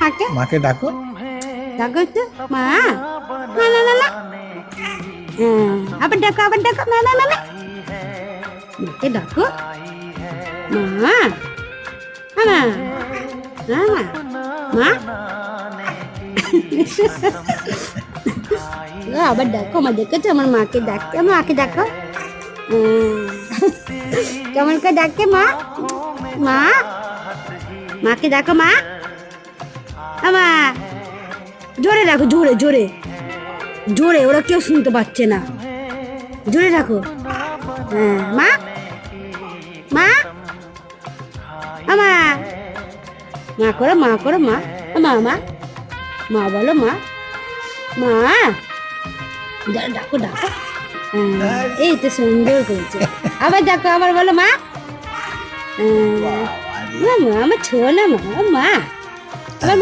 মাকে মাকে ডাকো। ডাকো তো মা, না না না না, হ্যাঁ আবার ডাকো, আবার ডাকো, না না না না, মাকে ডাকো, মা, না না মা, মা আবার ডাকো, আমার দেখেছো আমার মাকে ডাকতে, আমার মাকে ডাকো, কেমন করে ডাকে মা, মা, মাকে ডাকো মা, আমা জোরে রাখো, জোরে জোরে জোরে, ওরা কেউ শুনতে পাচ্ছে না, জোরে রাখো, হ্যাঁ মা, মা, আমা, মা করো, মা করো, মা, মা মা, মা বলো মা, মা, ডাকো ডাকো, এই তো সুন্দর করেছে, আবার ডাকো, আবার বলো মা, আমার ছো না মা, মা